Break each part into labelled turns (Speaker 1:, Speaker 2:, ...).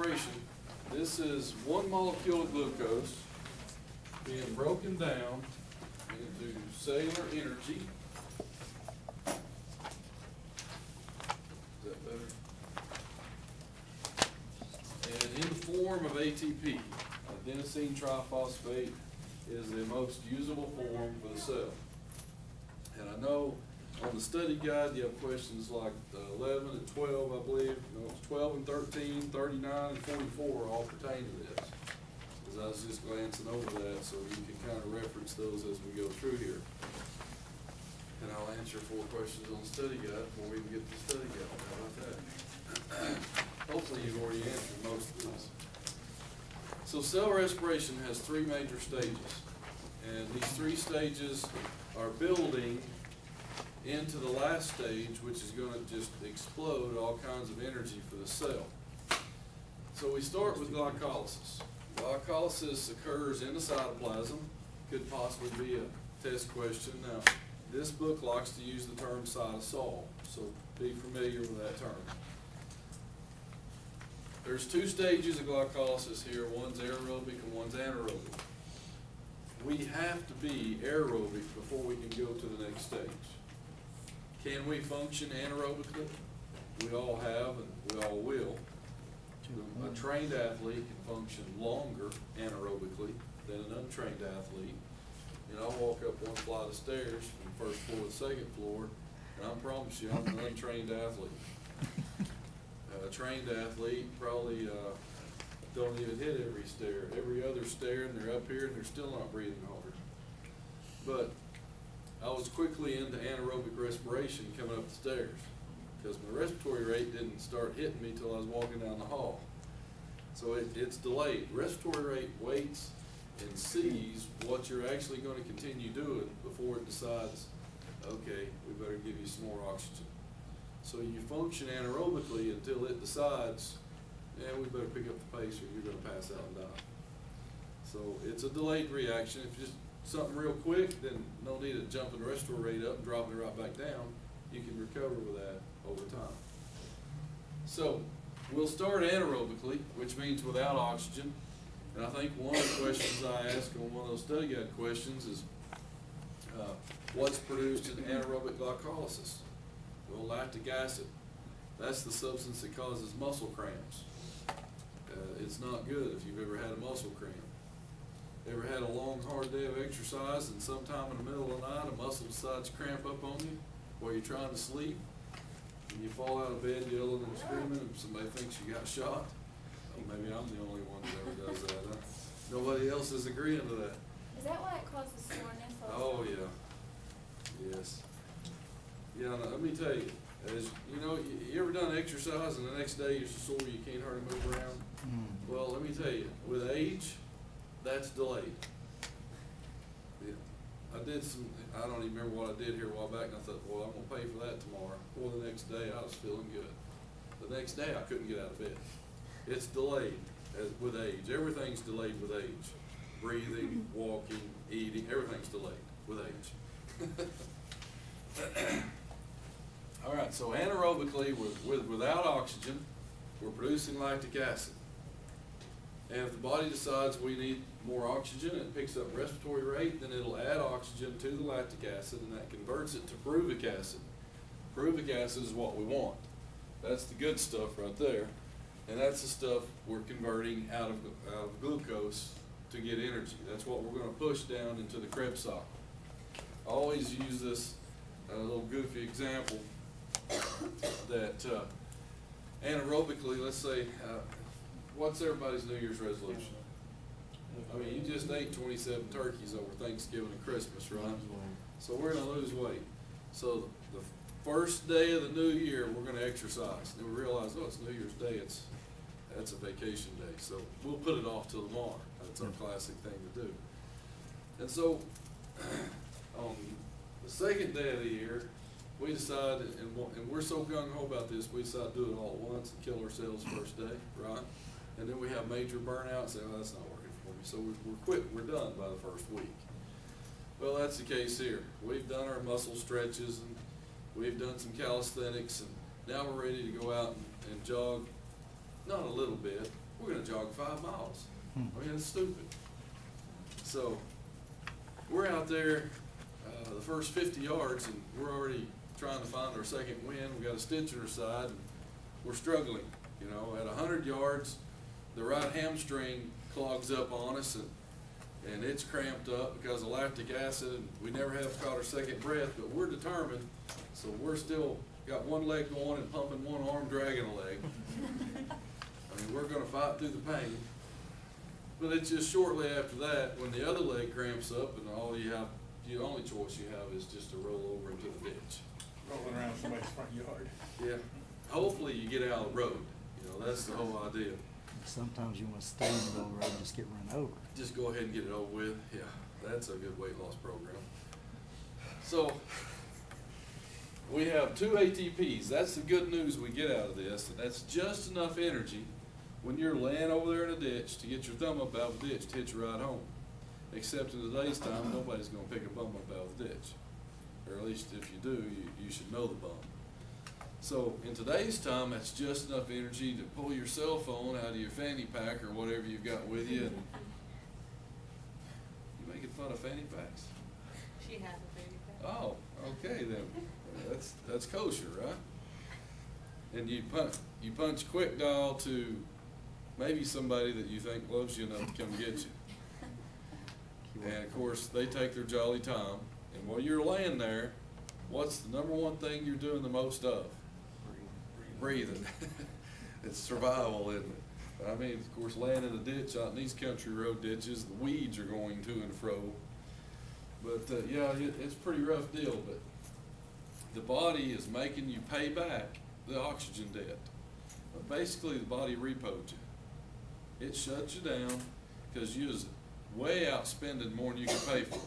Speaker 1: respiration, this is one molecule of glucose being broken down into cellular energy. Is that better? And in the form of ATP, adenosine triphosphate is the most usable form for the cell. And I know on the study guide you have questions like 11 and 12, I believe. No, it's 12 and 13, 39 and 44 all pertain to this. Because I was just glancing over that, so you can kind of reference those as we go through here. And I'll answer 4 questions on the study guide before we even get to the study guide. How about that? Hopefully you've already answered most of these. So cell respiration has 3 major stages. And these 3 stages are building into the last stage, which is going to just explode all kinds of energy for the cell. So we start with glycolysis. Glycolysis occurs in the cytoplasm. Could possibly be a test question. Now, this book likes to use the term cytosol, so be familiar with that term. There's 2 stages of glycolysis here. One's aerobic and one's anaerobic. We have to be aerobic before we can go to the next stage. Can we function anaerobically? We all have and we all will. A trained athlete can function longer anaerobically than an untrained athlete. And I'll walk up one flight of stairs from the first floor to the second floor, and I promise you I'm an untrained athlete. A trained athlete probably don't even hit every stair. Every other stair, and they're up here and they're still not breathing hard. But I was quickly into anaerobic respiration coming up the stairs because my respiratory rate didn't start hitting me till I was walking down the hall. So it's delayed. Respiratory rate waits and sees what you're actually going to continue doing before it decides, okay, we better give you some more oxygen. So you function anaerobically until it decides, yeah, we better pick up the pace or you're going to pass out and die. So it's a delayed reaction. If just something real quick, then no need of jumping the respiratory rate up and dropping it right back down. You can recover with that over time. So we'll start anaerobically, which means without oxygen. And I think one of the questions I ask on one of those study guide questions is, what's produced in anaerobic glycolysis? Well, lactic acid. That's the substance that causes muscle cramps. It's not good if you've ever had a muscle cramp. Ever had a long, hard day of exercise and sometime in the middle of the night a muscle decides to cramp up on you while you're trying to sleep? And you fall out of bed yelling and screaming and somebody thinks you got shot? Oh, maybe I'm the only one that ever does that, huh? Nobody else is agreeing to that.
Speaker 2: Is that why it causes soreness?
Speaker 1: Oh, yeah. Yes. Yeah, now, let me tell you, as you know, you ever done exercise and the next day you're so sore you can't hardly move around? Well, let me tell you, with age, that's delayed. Yeah. I did I don't even remember what I did here a while back, and I thought, well, I'm gonna pay for that tomorrow. Well, the next day I was feeling good. The next day I couldn't get out of bed. It's delayed with age. Everything's delayed with age. Breathing, walking, eating, everything's delayed with age. All right, so anaerobically, without oxygen, we're producing lactic acid. And if the body decides we need more oxygen and it picks up respiratory rate, then it'll add oxygen to the lactic acid, and that converts it to pyruvic acid. Pyruvic acid is what we want. That's the good stuff right there. And that's the stuff we're converting out of glucose to get energy. That's what we're going to push down into the Krebs cycle. I always use this little goofy example that anaerobically, let's say, what's everybody's New Year's resolution? I mean, you just ate 27 turkeys over Thanksgiving and Christmas, right? So we're going to lose weight. So the first day of the new year, we're going to exercise. Then we realize, oh, it's New Year's Day. That's a vacation day. So we'll put it off till tomorrow. That's our classic thing to do. And so on the second day of the year, we decided, and we're so gung-ho about this, we decide to do it all at once and kill ourselves first day, right? And then we have major burnout and say, oh, that's not working for me. So we're done by the first week. Well, that's the case here. We've done our muscle stretches and we've done some calisthenics, and now we're ready to go out and jog, not a little bit, we're gonna jog 5 miles. I mean, it's stupid. So, we're out there, the first 50 yards, and we're already trying to find our second wind. We got a stitch in our side, and we're struggling. You know, at 100 yards, the right hamstring clogs up on us, and it's cramped up because of lactic acid, and we never have caught our second breath, but we're determined, so we're still got one leg going and pumping one arm, dragging a leg. I mean, we're gonna fight through the pain. But it's just shortly after that, when the other leg cramps up, and the only choice you have is just to roll over into the ditch.
Speaker 3: Rolling around somebody's front yard.
Speaker 1: Yeah, hopefully you get out of the road, you know, that's the whole idea.
Speaker 4: Sometimes you want to stay in the road and just get run over.
Speaker 1: Just go ahead and get it over with, yeah, that's a good weight loss program. So, we have 2 ATPs, that's the good news we get out of this, and that's just enough energy when you're laying over there in a ditch to get your thumb up out of the ditch to hit you right home. Except in today's time, nobody's gonna pick a bum up out of the ditch. Or at least if you do, you should know the bum. So in today's time, that's just enough energy to pull your cell phone out of your fanny pack or whatever you've got with you. And you making fun of fanny packs?
Speaker 5: She has a baby pack.
Speaker 1: Oh, okay then. That's kosher, right? And you punch quick dial to maybe somebody that you think loves you enough to come get you. And of course, they take their jolly time. And while you're laying there, what's the number one thing you're doing the most of? Breathing. It's survival, isn't it? I mean, of course, laying in a ditch out in these country road ditches, the weeds are going to and fro. But yeah, it's a pretty rough deal. But the body is making you pay back the oxygen debt. But basically, the body repoed you. It shuts you down because you was way outspending more than you could pay for.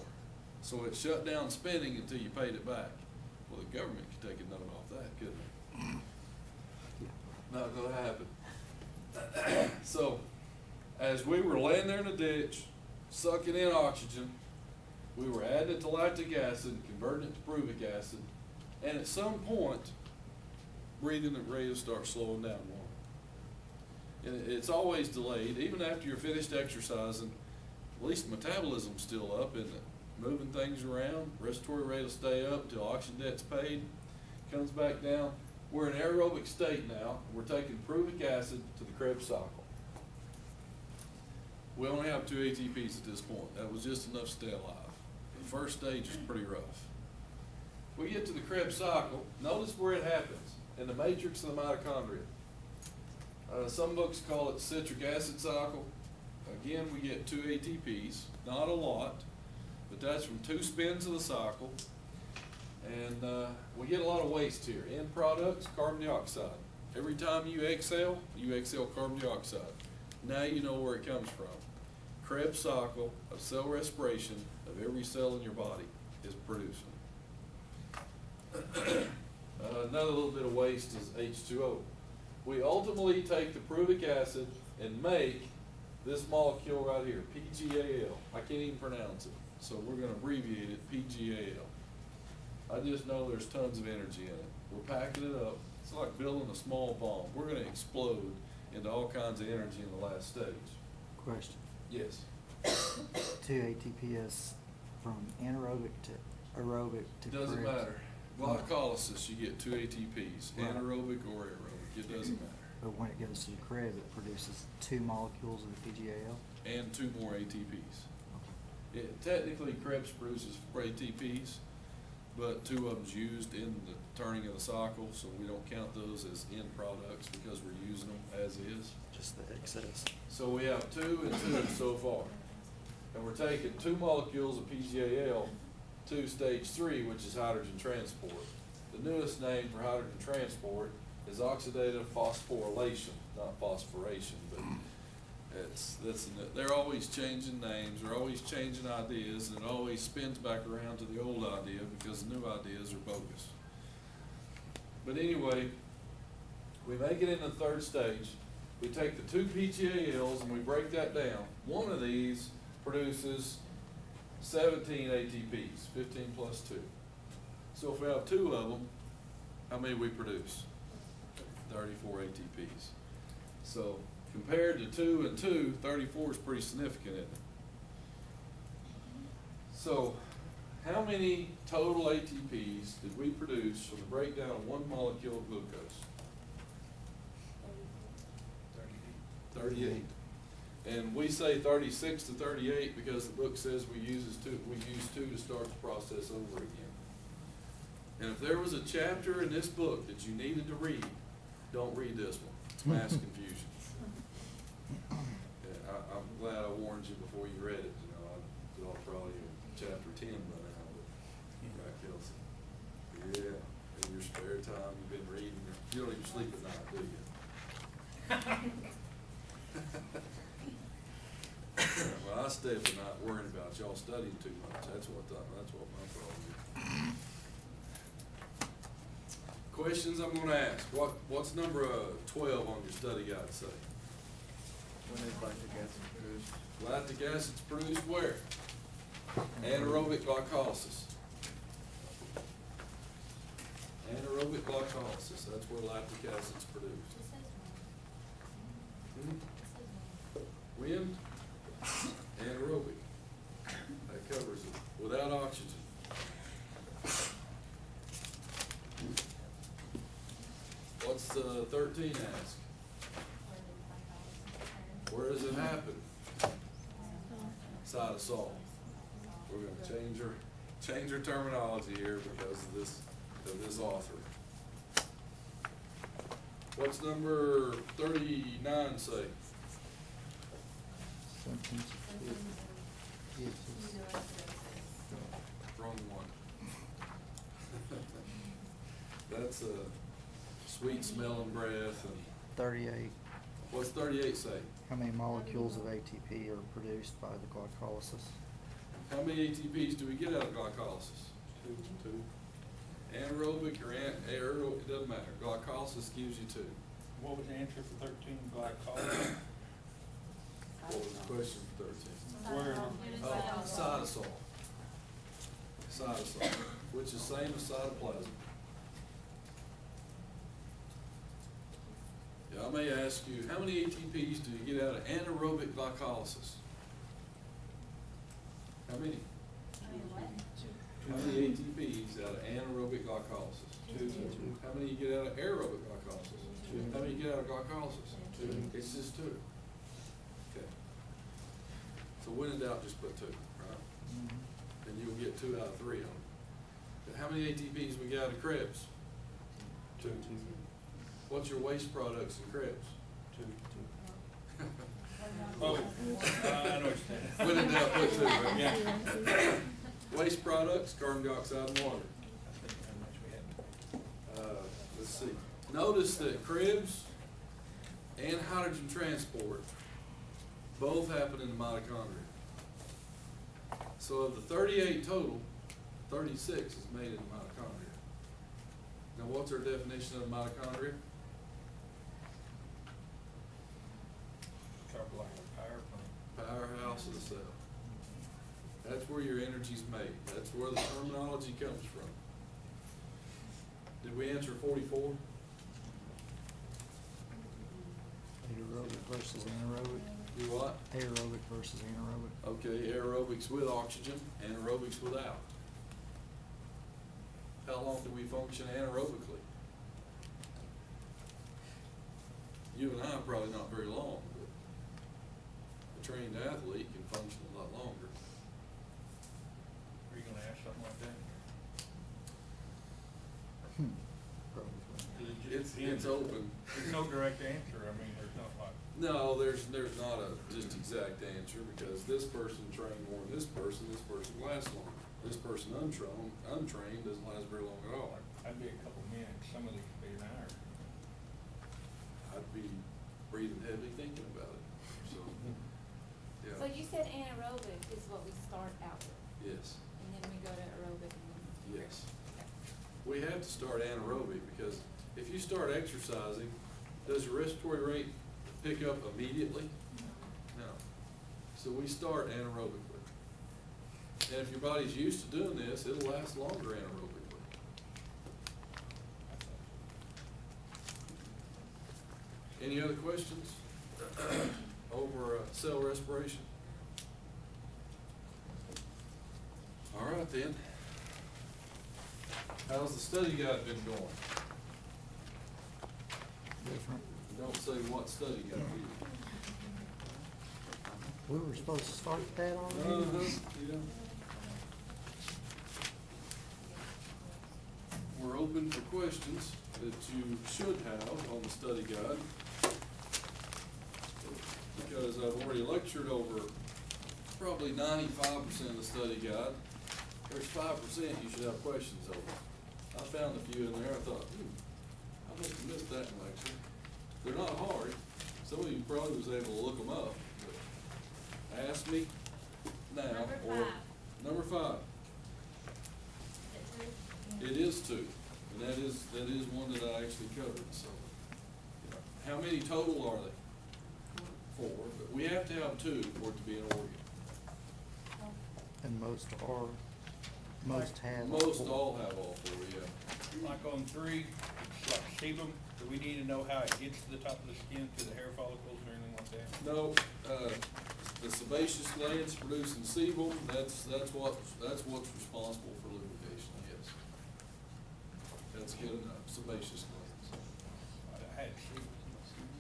Speaker 1: So it shut down spending until you paid it back. Well, the government could take a note off that, couldn't it? Not gonna happen. So, as we were laying there in the ditch, sucking in oxygen, we were adding it to lactic acid, converting it to pruvic acid, and at some point, breathing rate will start slowing down more. And it's always delayed, even after you're finished exercising, at least metabolism's still up, isn't it? Moving things around, respiratory rate will stay up until oxygen debt's paid, comes back down. We're in aerobic state now. We're taking pruvic acid to the Krebs cycle. We only have 2 ATPs at this point. That was just enough to stay alive. The first stage is pretty rough. We get to the Krebs cycle. Notice where it happens, in the matrix of the mitochondria. Some books call it citric acid cycle. Again, we get 2 ATPs, not a lot, but that's from 2 spins of the cycle. And we get a lot of waste here. End products, carbon dioxide. Every time you exhale carbon dioxide. Now you know where it comes from. Krebs cycle of cell respiration of every cell in your body is producing. Another little bit of waste is H2O. We ultimately take the pruvic acid and make this molecule right here, PGAL. I can't even pronounce it, so we're going to abbreviate it PGAL. I just know there's tons of energy in it. We're packing it up. It's like building a small bomb. We're going to explode into all kinds of energy in the last stage.
Speaker 4: Question.
Speaker 1: Yes.
Speaker 4: 2 ATPs from anaerobic to aerobic to
Speaker 1: Doesn't
Speaker 4: Krebs.
Speaker 1: matter. Glycolysis, you get 2 ATPs,
Speaker 4: Right.
Speaker 1: anaerobic or aerobic. It doesn't matter.
Speaker 4: But when it goes to the Krebs, it produces 2 molecules of the PGAL.
Speaker 1: And 2 more ATPs.
Speaker 4: Okay.
Speaker 1: Technically, Krebs produces 4 ATPs, but 2 of them's used in the turning of the cycle, so we don't count those as end products because we're using them as is.
Speaker 4: Just the excess.
Speaker 1: So we have 2 and 2 so far. And we're taking 2 molecules of PGAL to stage 3, which is hydrogen transport. The newest name for hydrogen transport is oxidative phosphorylation, not phosphoration, but they're always changing names, they're always changing ideas, and it always spins back around to the old idea because the new ideas are bogus. But anyway, we make it into the 3rd stage. We take the 2 PGALs and we break that down. One of these produces 17 ATPs, 15 plus 2. So if we have 2 of them, how many we produce? 34 ATPs. So Compared to 2 and 2, 34 is pretty significant, isn't it? So, how many total ATPs did we produce from the breakdown of one molecule of glucose? 38. And we say 36 to 38 because the book says we use two to start the process over again. And if there was a chapter in this book that you needed to read, don't read this one. It's mass confusion. Yeah, I'm glad I warned you before you read it. You know, I'll probably chapter 10 by now, but right, Kelsey? Yeah, in your spare time, you've been reading. You don't even sleep at night, do you? Well, I stay up at night worrying about y'all studying too much. That's what my problem is. Questions I'm gonna ask. What's number 12 on your study guide say?
Speaker 6: When is lactic acid produced?
Speaker 1: Lactic acid's produced where? Anaerobic glycolysis. Anaerobic glycolysis, that's where lactic acid's produced.
Speaker 2: It says
Speaker 1: Hmm?
Speaker 2: one. It says one.
Speaker 1: When? Anaerobic. That covers it. Without oxygen. What's 13 ask? Where does it happen? Cytosol. We're gonna change our terminology here because of this author. What's number 39 say? Wrong one. That's a sweet smelling breath and
Speaker 4: 38.
Speaker 1: what's 38 say?
Speaker 4: How many molecules of ATP are produced by the glycolysis?
Speaker 1: How many ATPs do we get out of glycolysis? Two. Anaerobic or aerobic, it doesn't matter. Glycolysis gives you 2.
Speaker 3: What was the answer for 13, glycolysis?
Speaker 1: What was the question for 13?
Speaker 3: Where?
Speaker 1: Oh, cytosol. Cytosol, which is same as cytoplasm. Yeah, I may ask you, how many ATPs do you get out of anaerobic glycolysis? How many? How many ATPs out of anaerobic glycolysis? 2. How many you get out of aerobic glycolysis? 2. How many you get out of glycolysis? 2. It's just 2. Okay. So when in doubt, just put 2, right? And you'll get 2 out of 3 on them. But how many ATPs we get out of Krebs? 2. What's your waste products in Krebs? 2.
Speaker 3: Oh, I know what you're saying.
Speaker 1: When in doubt, put 2, right?
Speaker 3: Yeah.
Speaker 1: Waste products, carbon dioxide and water.
Speaker 3: I think how much we had.
Speaker 1: Let's see. Notice that Krebs and hydrogen transport both happen in the mitochondria. So of the 38 total, 36 is made in the mitochondria. Now what's our definition of mitochondria?
Speaker 3: Carbohydrate power plant.
Speaker 1: Powerhouse of the cell. That's where your energy's made. That's where the terminology comes from. Did we answer 44?
Speaker 4: Aerobic versus anaerobic.
Speaker 1: Do what?
Speaker 4: Aerobic versus anaerobic.
Speaker 1: Okay, aerobics with oxygen, anaerobics without. How long do we function anaerobically? You and I probably not very long, but a trained athlete can function a lot longer.
Speaker 3: Are you gonna ask something like that?
Speaker 4: Probably.
Speaker 3: Does it just
Speaker 1: It's
Speaker 3: depend?
Speaker 1: open.
Speaker 3: There's no direct answer, I mean, there's not like,
Speaker 1: No, there's not a just exact answer because this person trained more than this person lasts longer. This person untrained doesn't last very long at all.
Speaker 3: I'd be a couple minutes, some of these would be an hour.
Speaker 1: I'd be breathing heavy thinking about it, so, yeah.
Speaker 2: So you said anaerobic is what we start out with,
Speaker 1: Yes,
Speaker 2: and then we go to aerobic and then.
Speaker 1: yes. We have to start anaerobic because if you start exercising, does your respiratory rate pick up immediately? No. So we start anaerobically. And if your body's used to doing this, it'll last longer anaerobically. Any other questions? over cell respiration. All right then. How's the study guide been going?
Speaker 4: Different.
Speaker 1: Don't say what study guide
Speaker 4: We were supposed to start that
Speaker 1: either.
Speaker 4: already?
Speaker 1: Yeah. We're open for questions that you should have on the study guide. Because I've already lectured over probably 95% of the study guide. There's 5% you should have questions over. I found a few in there, I thought, I must have missed that in lecture. They're not hard, some of you probably was able to look them up, but ask me now,
Speaker 5: Number
Speaker 1: or.
Speaker 5: 5.
Speaker 1: Number 5,
Speaker 5: Is it
Speaker 1: it is 2, and that is one that I actually covered, so. How many total are they? 4, but we have to have 2 for it to be an organ.
Speaker 4: And most have all
Speaker 1: Most
Speaker 4: four.
Speaker 1: all have all 4, yeah.
Speaker 3: Like on 3, it's like sebum, do we need to know how it gets to the top of the skin, to the hair follicles or anything like that?
Speaker 1: No, the sebaceous glands producing sebum, that's what's responsible for lubrication, yes. That's good enough, sebaceous glands.
Speaker 3: I had sebum.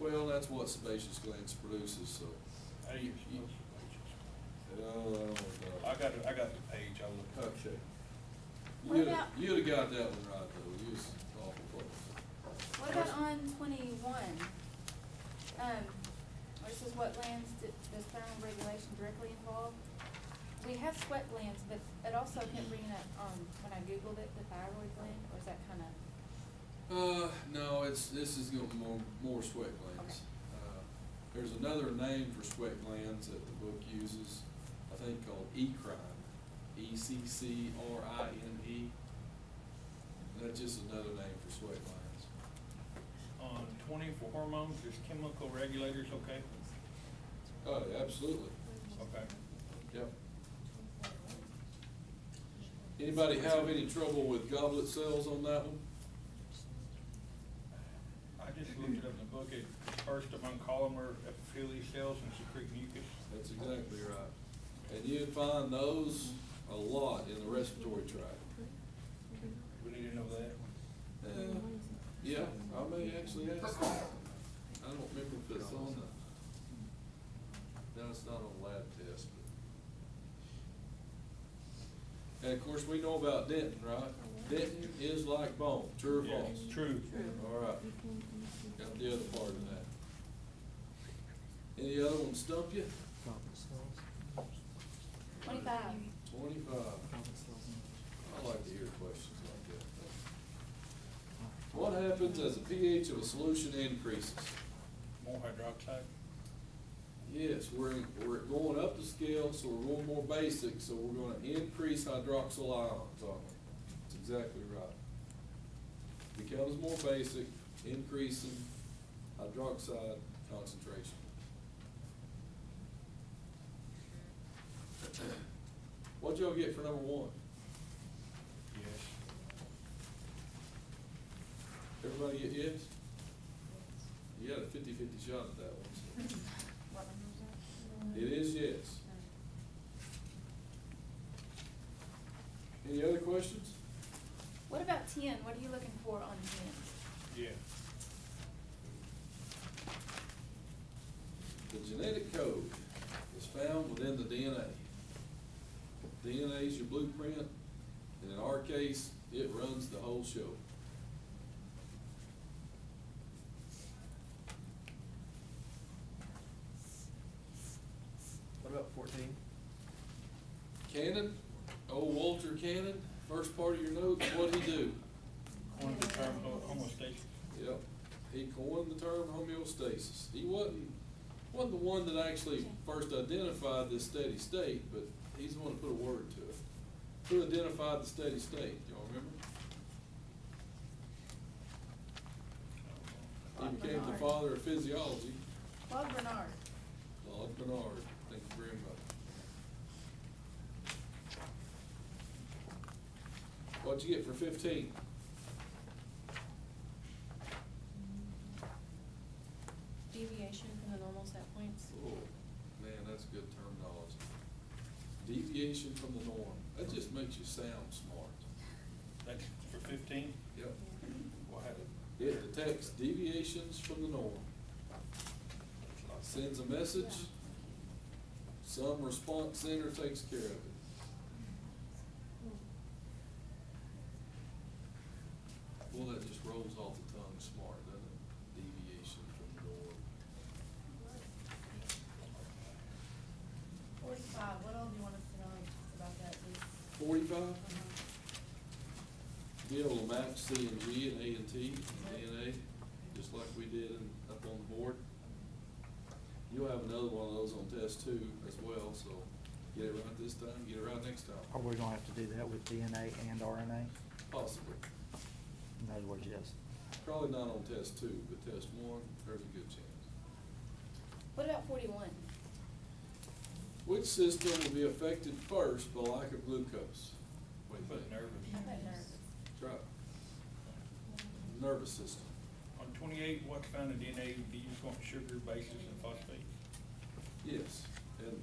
Speaker 1: Well, that's what sebaceous glands produces, so.
Speaker 3: How do you spell sebaceous? I got the page, I'll look.
Speaker 1: Okay.
Speaker 2: What about-
Speaker 1: You'd have got that one right, though, you was awful close.
Speaker 2: What about on 21? Where it says what glands does thermal regulation directly involve? We have sweat glands, but it also kept bringing up, when I Googled it, the thyroid gland, or is that kind of?
Speaker 1: No, this is gonna be more sweat glands. There's another name for sweat glands that the book uses, I think called eccrine, ECCRINE. That's just another name for sweat glands.
Speaker 3: On 20 for hormones, is chemical regulators okay?
Speaker 1: Oh, absolutely,
Speaker 3: Okay.
Speaker 1: yep. Anybody have any trouble with goblet cells on that one?
Speaker 3: I just looked it up in the book, it first among columnar epithelial cells and secrete mucus.
Speaker 1: That's exactly right. And you'd find those a lot in the respiratory tract.
Speaker 3: We need to know that.
Speaker 1: Yeah, I may actually ask that. I don't remember if it's on no, it's not on the lab test, but. And of course, we know about dentin, right? Dentin is like bone, true or
Speaker 3: Yeah,
Speaker 1: false?
Speaker 3: True.
Speaker 1: All right, got the other part of that. Any other ones stump you?
Speaker 4: Goblet cells.
Speaker 2: 25.
Speaker 1: 25.
Speaker 4: Goblet cells.
Speaker 1: I like to hear questions like that. What happens as the pH of a solution increases?
Speaker 3: More hydroxide.
Speaker 1: Yes, we're going up the scale, so we're going more basic, so we're gonna increase hydroxyl ions on it. That's exactly right. Becomes more basic, increasing hydroxide concentration. What'd y'all get for number 1?
Speaker 3: Yes.
Speaker 1: Everybody get yes? You got a 50-50 shot at that one. So.
Speaker 2: What number is that?
Speaker 1: It is yes. Any other questions?
Speaker 2: What about 10? What are you looking for on 10?
Speaker 3: Yeah.
Speaker 1: The genetic code is found within the DNA. DNA is your blueprint, and in our case, it runs the whole show.
Speaker 6: What about 14?
Speaker 1: Cannon, old Walter Cannon, first part of your notes, what'd he do?
Speaker 3: Coined the term homostasis.
Speaker 1: Yep, he coined the term homeostasis. He wasn't the one that actually first identified this steady state, but he's the one that put a word to it. Who identified the steady state, y'all remember? He became the father of physiology,
Speaker 2: Claude Bernard.
Speaker 1: Claude Bernard. Thank you very much. What'd you get for 15?
Speaker 5: Deviation from the normal set
Speaker 1: deviation from the norm. That just makes you sound smart.
Speaker 3: That's for 15?
Speaker 1: Yep.
Speaker 3: We'll have it.
Speaker 1: It detects deviations from the norm. Sends a message, some response center takes care of it. Well, that just rolls off the tongue smart, doesn't it? Deviation from the norm.
Speaker 5: 45, what all do you want us to know about that, please?
Speaker 1: 45? Be able to match C and G and A and T, DNA, just like we did up on the board. You'll have another one of those on test 2 as well, so get it right this time, get it right next time.
Speaker 4: Are we gonna have to do that with DNA and RNA?
Speaker 1: Possibly.
Speaker 4: In other words, yes.
Speaker 1: Probably not on test 2, but test 1, there's a good chance.
Speaker 2: What about 41?
Speaker 1: Which system will be affected first by lack of glucose? What do you
Speaker 3: Put
Speaker 1: think?
Speaker 3: nervous.
Speaker 2: How about nervous?
Speaker 1: That's right. Nervous system.
Speaker 3: On 28, what's found in DNA, do you just want sugar, bases, and phosphate?
Speaker 1: Yes,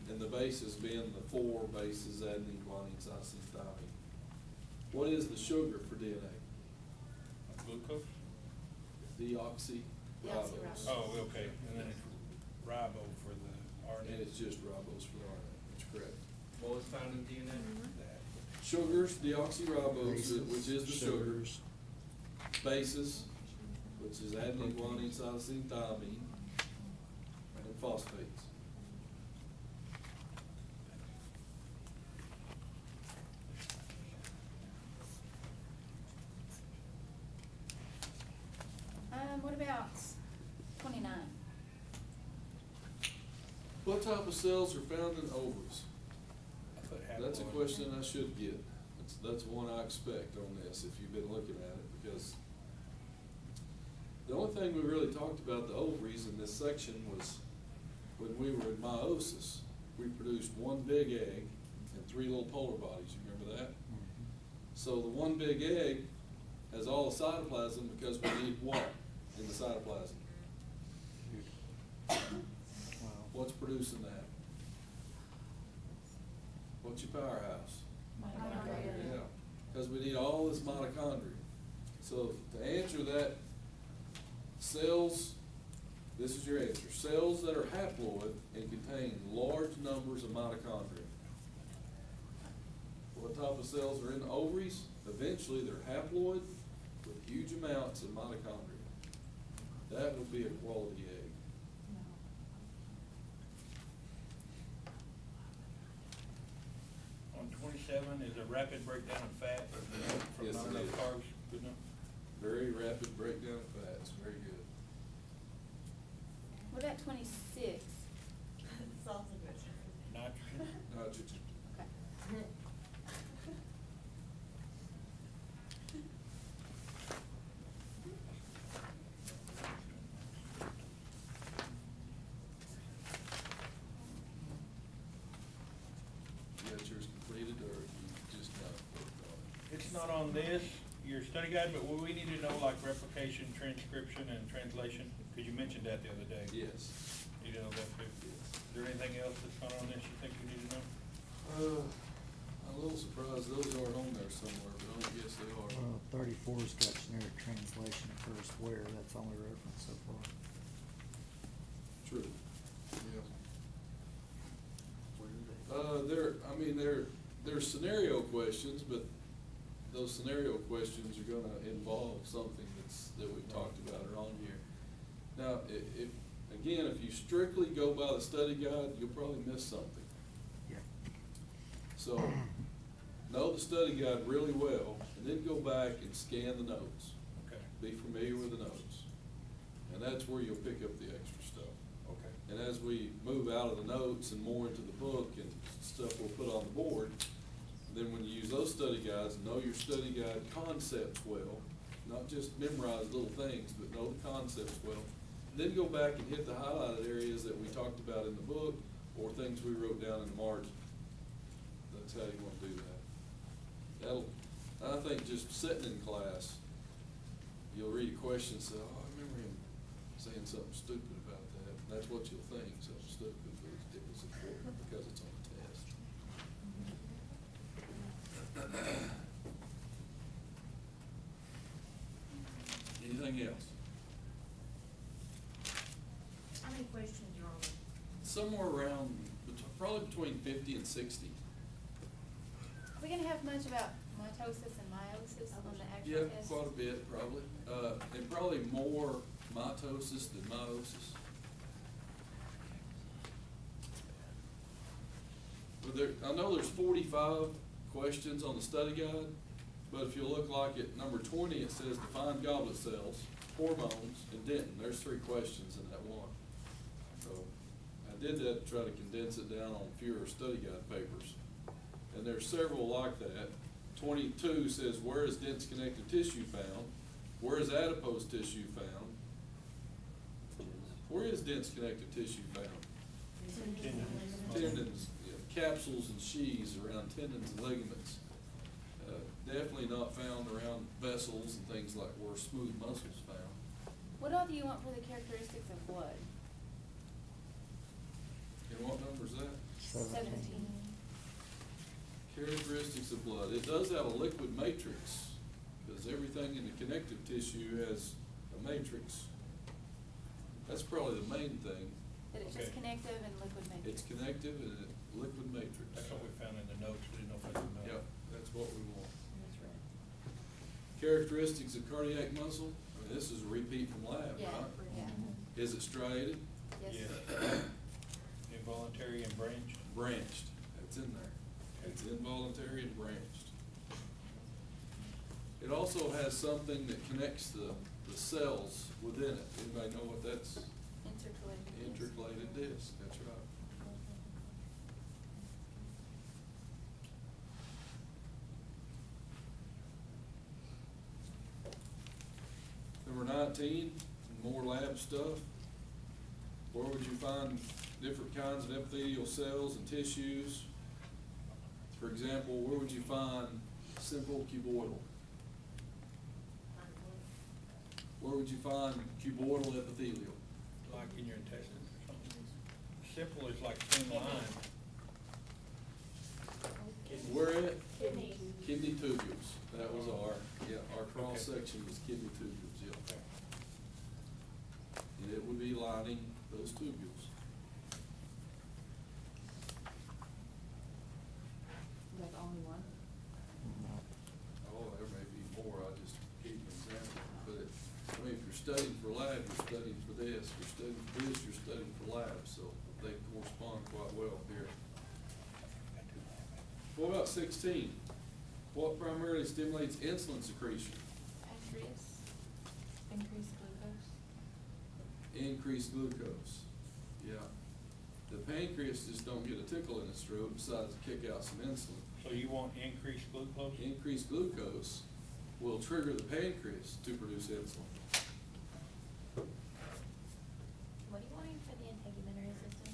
Speaker 1: and the bases being the 4 bases, adenine, guanine, cytosine, thymine. What is the sugar for DNA?
Speaker 3: Glucose?
Speaker 1: Deoxyribose.
Speaker 2: Deoxyribose.
Speaker 3: Oh, okay, and then it's ribo for the RNA.
Speaker 1: And it's just ribose for the RNA, that's correct.
Speaker 6: What was found in DNA?
Speaker 3: That.
Speaker 1: Sugars, deoxyribose,
Speaker 4: Bases,
Speaker 1: which is the sugar.
Speaker 4: sugars.
Speaker 1: Bases, which is adenine, guanine, cytosine, thymine, and phosphates.
Speaker 2: What about 29?
Speaker 1: What type of cells are found in ovaries?
Speaker 3: I put
Speaker 1: That's a
Speaker 3: haploid.
Speaker 1: question I should get. That's one I expect on this, if you've been looking at it, because the only thing we really talked about the ovaries in this section was when we were in meiosis, we produced one big egg and 3 little polar bodies, you remember that? So the one big egg has all the cytoplasm because we need what in the cytoplasm?
Speaker 4: Wow.
Speaker 1: What's producing that? What's your powerhouse?
Speaker 2: Mitochondria.
Speaker 1: Yeah, because we need all this mitochondria. So to answer that, cells, this is your answer, cells that are haploid and contain large numbers of mitochondria. What type of cells are in the ovaries? Eventually they're haploid with huge amounts of mitochondria. That would be a quality egg.
Speaker 3: On 27, is a rapid breakdown of fat from
Speaker 1: Yes,
Speaker 3: not
Speaker 1: it
Speaker 3: enough
Speaker 1: is.
Speaker 3: carbs good enough?
Speaker 1: Very rapid breakdown of fats, very good.
Speaker 2: What about 26?
Speaker 5: Sounds good.
Speaker 3: Nitrogen?
Speaker 1: Nitrogen.
Speaker 2: Okay.
Speaker 1: You got yours completed, or you just not worked on it?
Speaker 3: It's not on this, your study guide, but we need to know like replication, transcription, and translation, because you mentioned that the other day.
Speaker 1: Yes.
Speaker 3: You know that too.
Speaker 1: Yes.
Speaker 3: Is there anything else that's not on this you think we need to know?
Speaker 1: I'm a little surprised those aren't on there somewhere, but I guess they are.
Speaker 4: 34's got generic translation first where, that's the only reference so far.
Speaker 1: True. Yeah.
Speaker 6: Where are they?
Speaker 1: They're scenario questions, but those scenario questions are gonna involve something that we've talked about or on here. Now, if you strictly go by the study guide, you'll probably miss something.
Speaker 4: Yeah.
Speaker 1: So, know the study guide really well, and then go back and scan the notes.
Speaker 3: Okay.
Speaker 1: Be familiar with the notes. And that's where you'll pick up the extra stuff.
Speaker 3: Okay.
Speaker 1: And as we move out of the notes and more into the book and stuff we'll put on the board, then when you use those study guides, know your study guide concepts well, not just memorize little things, but know the concepts well. Then go back and hit the highlighted areas that we talked about in the book or things we wrote down in the margin. That's how you want to do that. I think just sitting in class, you'll read a question and say, oh, I remember him saying something stupid about that. And that's what you'll think, something stupid, but it's important because it's on the test. anything else?
Speaker 5: How many questions are on it?
Speaker 1: Somewhere around, probably between 50 and 60.
Speaker 2: Are we gonna have much about mitosis and meiosis on the
Speaker 1: Yeah,
Speaker 2: actual test?
Speaker 1: quite a bit, probably. And probably more mitosis than meiosis. But there, I know there's 45 questions on the study guide, but if you look like at number 20, it says define goblet cells, hormones, and dentin. There's 3 questions in that one. So I did that to try to condense it down on fewer study guide papers. And there's several like that. 22 says, where is dense connective tissue found? Where is adipose tissue found? Where is dense connective tissue found? Tendons, you know, capsules and sheaths around tendons and ligaments. Definitely not found around vessels and things like where smooth muscles found.
Speaker 2: What all do you want for the characteristics of blood?
Speaker 1: And what number is that?
Speaker 2: 17.
Speaker 1: Characteristics of blood. It does have a liquid matrix, because everything in the connective tissue has a matrix. That's probably the main thing.
Speaker 2: That it's just
Speaker 3: Okay.
Speaker 2: connective and liquid matrix?
Speaker 1: It's connective and a liquid matrix.
Speaker 3: That's what we found in the notes, we didn't know if that's enough.
Speaker 1: Yep, that's what we want.
Speaker 2: That's right.
Speaker 1: Characteristics of cardiac muscle. I mean, this is a repeat from lab,
Speaker 2: Yeah,
Speaker 1: right?
Speaker 2: yeah.
Speaker 1: Is it striated?
Speaker 2: Yes.
Speaker 3: Yes. Involuntary and branched.
Speaker 1: Branched. That's in there. It's involuntary and branched. It also has something that connects the cells within it. Anybody know what that's?
Speaker 2: Intercalated.
Speaker 1: Intercalated disc, that's right. Number 19, more lab stuff. Where would you find different kinds of epithelial cells and tissues? For example, where would you find simple cuboidal? Where would you find cuboidal epithelial?
Speaker 3: Like in your intestines or something. Simple is like thin line.
Speaker 1: Where at?
Speaker 5: Kidneys.
Speaker 1: Kidney tubules. That was our cross section was kidney tubules, yeah.
Speaker 3: Okay.
Speaker 1: And it would be lining those tubules.
Speaker 5: Is that the only one?
Speaker 1: Oh, there may be more, I just gave you an example. But I mean, if you're studying for lab, you're studying for this. If you're studying for this, you're studying for lab, so they correspond quite well here. What about 16? What primarily stimulates insulin secretion?
Speaker 2: Pancreas, increased glucose.
Speaker 1: Increased glucose, yeah. The pancreas just don't get a tickle in its throat, decides to kick out some insulin.
Speaker 3: So you want increased glucose?
Speaker 1: Increased glucose will trigger the pancreas to produce insulin.
Speaker 2: What do you want for the integumentary system?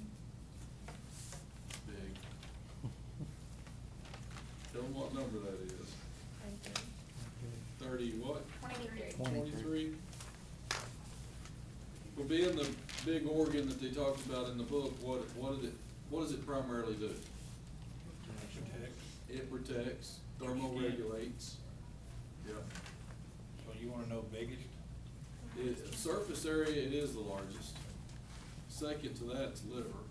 Speaker 1: Big. Tell them what number that is. 30 what?
Speaker 2: 23.
Speaker 1: 23? Well, being the big organ that they talked about in the book, what does it primarily do?
Speaker 3: Protect.
Speaker 1: It protects, thermoregulates. Yeah.
Speaker 3: So you wanna know biggest?
Speaker 1: Surface area, it is the largest. Second to that is liver.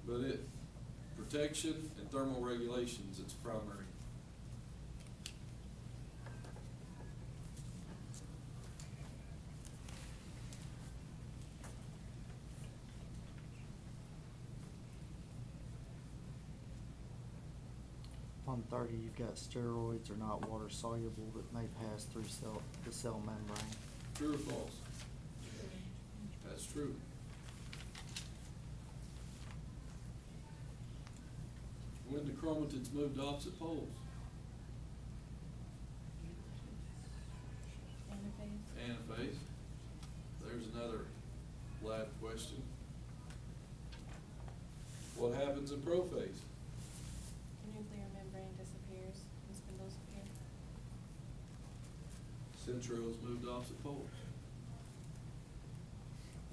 Speaker 1: But protection and thermoregulations, it's primary.
Speaker 4: On 30, you've got steroids are not water soluble that may pass through the cell membrane.
Speaker 1: True or false? That's true. When the chromatids move to opposite poles?
Speaker 2: Anaphase.
Speaker 1: Anaphase. There's another lab question. What happens in prophase?
Speaker 2: The nuclear membrane disappears, the spindles appear.
Speaker 1: Centrioles move to opposite poles.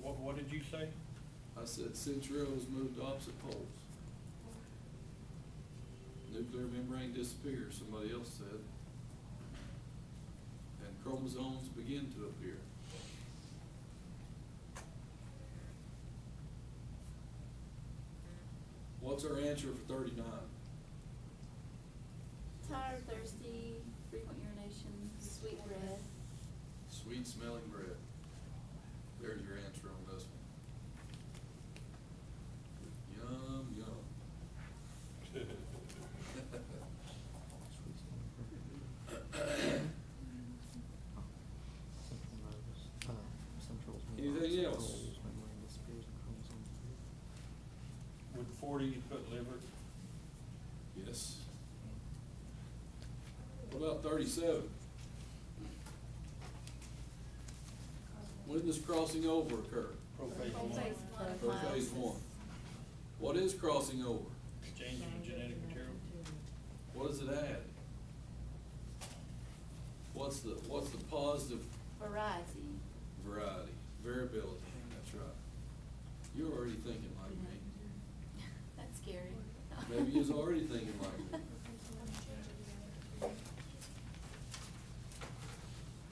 Speaker 3: What did you say?
Speaker 1: I said centrioles move to opposite poles. Nuclear membrane disappears, somebody else said. And chromosomes begin to appear. What's our answer for 39?
Speaker 2: Tired, thirsty, frequent urination, sweet breath.
Speaker 1: Sweet smelling bread. There's your answer on this one. Yum, yum.
Speaker 4: Central nervous,
Speaker 1: Anything else?
Speaker 4: controls membrane disappears and chromosomes appear.
Speaker 3: Would 40 you put liver?
Speaker 1: Yes. What about 37? When does crossing over occur?
Speaker 3: Prophase one.
Speaker 2: Prophase one of
Speaker 1: Prophase
Speaker 2: meiosis.
Speaker 1: one. What is crossing over?
Speaker 3: Exchange of genetic material.
Speaker 1: What does it add? What's the positive
Speaker 2: Variety.
Speaker 1: variety? Variability, that's right. You're already thinking like me.
Speaker 2: That's scary.
Speaker 1: Maybe you're already thinking like me.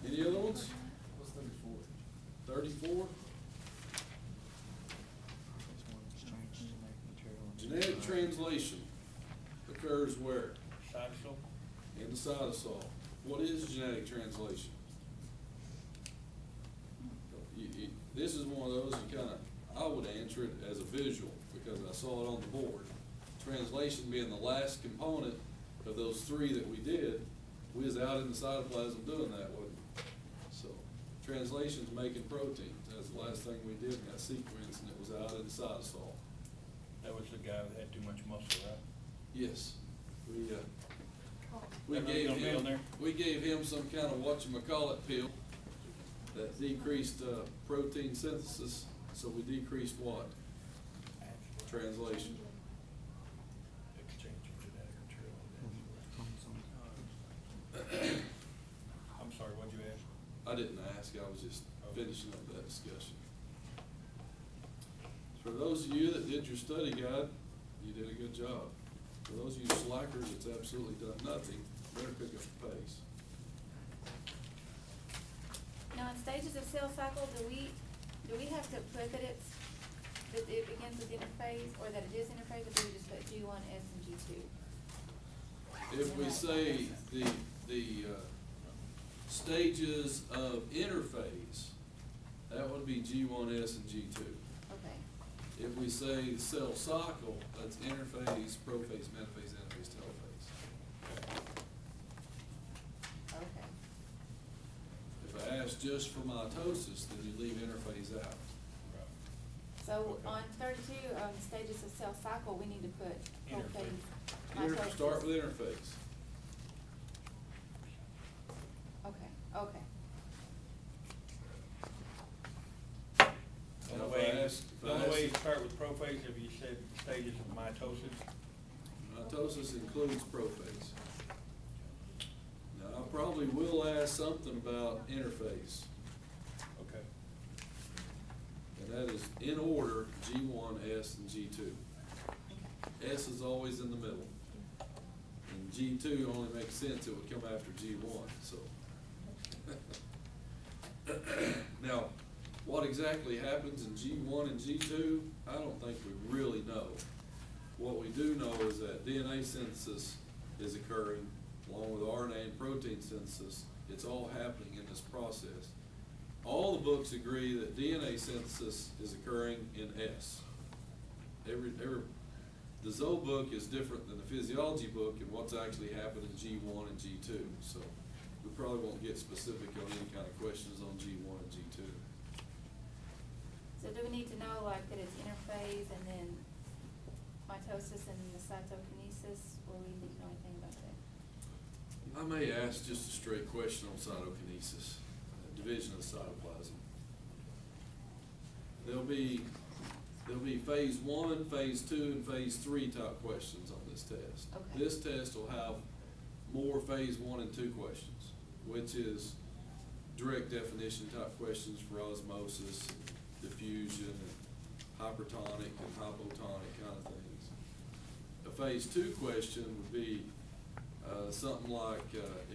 Speaker 1: Any other ones?
Speaker 6: What's 34?
Speaker 1: 34?
Speaker 4: Prophase one, exchange genetic material. and
Speaker 1: Genetic translation occurs where?
Speaker 3: Cytosol.
Speaker 1: In the cytosol. What is genetic translation? This is one of those you kinda, I would answer it as a visual, because I saw it on the board. Translation being the last component of those three that we did, we was out in the cytoplasm doing that, wasn't we? So, translation's making proteins, that's the last thing we did in that sequence, and it was out in the cytosol.
Speaker 3: That was the guy that had too much muscle, right?
Speaker 1: Yes, we
Speaker 3: That really
Speaker 1: gave
Speaker 3: gonna be on there?
Speaker 1: we gave him some kind of whatchamacallit pill that decreased, protein synthesis, so we decreased what? Translation.
Speaker 3: Exchange of genetic material.
Speaker 4: chromosomes.
Speaker 3: I'm sorry, what'd you ask?
Speaker 1: I didn't ask, I was just finishing up that discussion. For those of you that did your study guide, you did a good job. For those of you slackers that's absolutely done nothing, better pick up the pace.
Speaker 2: Now, in stages of cell cycle, do we have to put that that it begins with interphase, or that it is interphase, or do we just put G1, S, and G2?
Speaker 1: If we say the stages of interphase, that would be G1S and G2.
Speaker 2: Okay,
Speaker 1: If we say cell cycle, that's interphase, prophase, metaphase, anaphase, telophase.
Speaker 2: okay.
Speaker 1: If I ask just for mitosis, then you leave interphase out.
Speaker 2: So
Speaker 3: Okay.
Speaker 2: on 32, stages of cell cycle, we need to put prophase, mitosis.
Speaker 1: Start with interphase.
Speaker 2: Okay, okay.
Speaker 3: The
Speaker 1: Now,
Speaker 3: only
Speaker 1: if I
Speaker 3: way,
Speaker 1: ask- if
Speaker 3: the
Speaker 1: I
Speaker 3: only
Speaker 1: ask-
Speaker 3: way you start with prophase, if you said stages of mitosis.
Speaker 1: Mitosis includes prophase. Now, I probably will ask something about interphase,
Speaker 3: Okay.
Speaker 1: and that is in order, G1, S, and G2. S is always in the middle. And G2 only makes sense, it would come after G1, so. Now, what exactly happens in G1 and G2, I don't think we really know. What we do know is that DNA synthesis is occurring along with RNA and protein synthesis. It's all happening in this process. All the books agree that DNA synthesis is occurring in S. The Zoe book is different than the physiology book and what's actually happened in G1 and G2. So we probably won't get specific on any kind of questions on G1 and G2.
Speaker 2: So do we need to know like that it's interphase and then mitosis and the cytokinesis, or we need to know anything about that?
Speaker 1: I may ask just a straight question on cytokinesis, division of the cytoplasm. There'll be phase 1, phase 2, and phase 3 type questions on this test.
Speaker 2: Okay.
Speaker 1: This test will have more phase 1 and 2 questions, which is direct definition type questions for osmosis, diffusion, and hypertonic and hypotonic kind of things. A phase 2 question would be something like,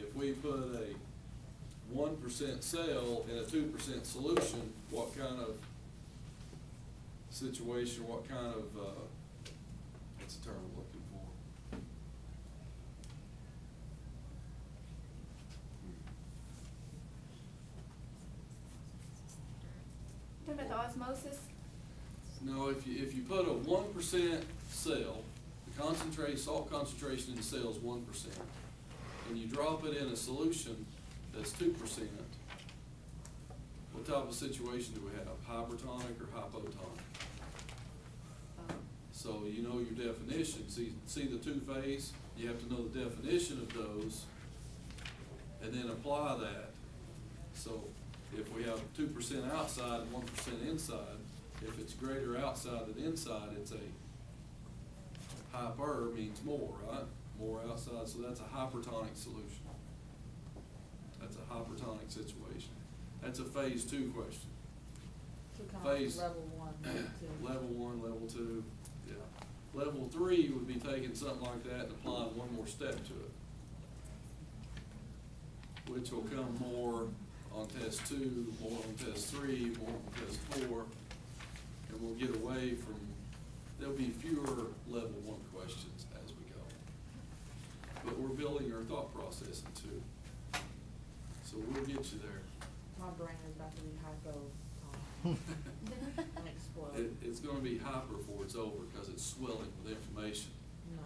Speaker 1: if we put a 1% cell in a 2% solution, what kind of situation, what kind of, what's the term I'm looking for?
Speaker 2: Talking about the osmosis?
Speaker 1: No, if you put a 1% cell, the concentrate, salt concentration in the cell is 1%, and you drop it in a solution that's 2%, what type of situation do we have? Hypertonic or hypotonic? So you know your definition, see the two phase, you have to know the definition of those, and then apply that. So if we have 2% outside and 1% inside, if it's greater outside than inside, it's a hyper means more, right? More outside, so that's a hypertonic solution. That's a hypertonic situation. That's a phase 2 question.
Speaker 5: So kind of
Speaker 1: Phase-
Speaker 5: level one, level two.
Speaker 1: Level 1, level 2, yeah. Level 3 would be taking something like that and applying one more step to it, which will come more on test 2, more on test 3, more on test 4, and we'll get away from, there'll be fewer level 1 questions as we go. But we're building our thought process into, so we'll get you there.
Speaker 5: My brain is about to be hypo, and explode.
Speaker 1: It's gonna be hyper before it's over, cause it's swelling with information.
Speaker 5: No.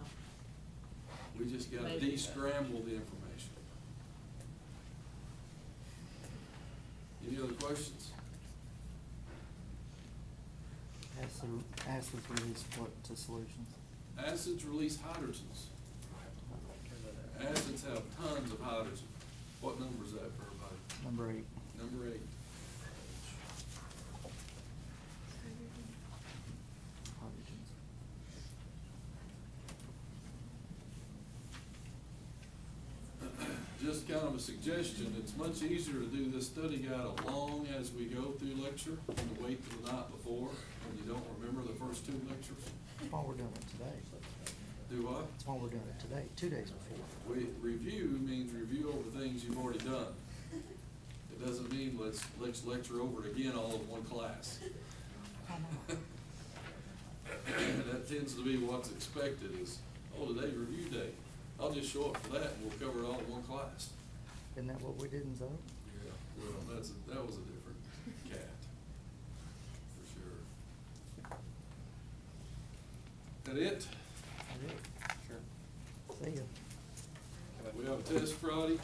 Speaker 1: We just gotta
Speaker 5: Maybe.
Speaker 1: de-scramble the information. Any other questions?
Speaker 4: Acids release what to solutions?
Speaker 1: Acids release hydrogens. Acids have tons of hydrogen. What number is that for everybody?
Speaker 4: Number 8.
Speaker 1: Number 8.
Speaker 4: Hydrogens.
Speaker 1: Just kind of a suggestion, it's much easier to do this study guide along as we go through lecture than to wait till the night before when you don't remember the first 2 lectures.
Speaker 4: That's why we're doing it today.
Speaker 1: Do what?
Speaker 4: That's why we're doing it today, 2 days before.
Speaker 1: Review means review over things you've already done. It doesn't mean let's lecture over it again all in one class. That tends to be what's expected is, oh, today's review day. I'll just show up for that and we'll cover it all in one class.
Speaker 4: Isn't that what we did in Zoe?
Speaker 1: Yeah, well, that was a different cat, for sure. That it?
Speaker 4: I did. Sure. See ya.
Speaker 1: We have a test Friday.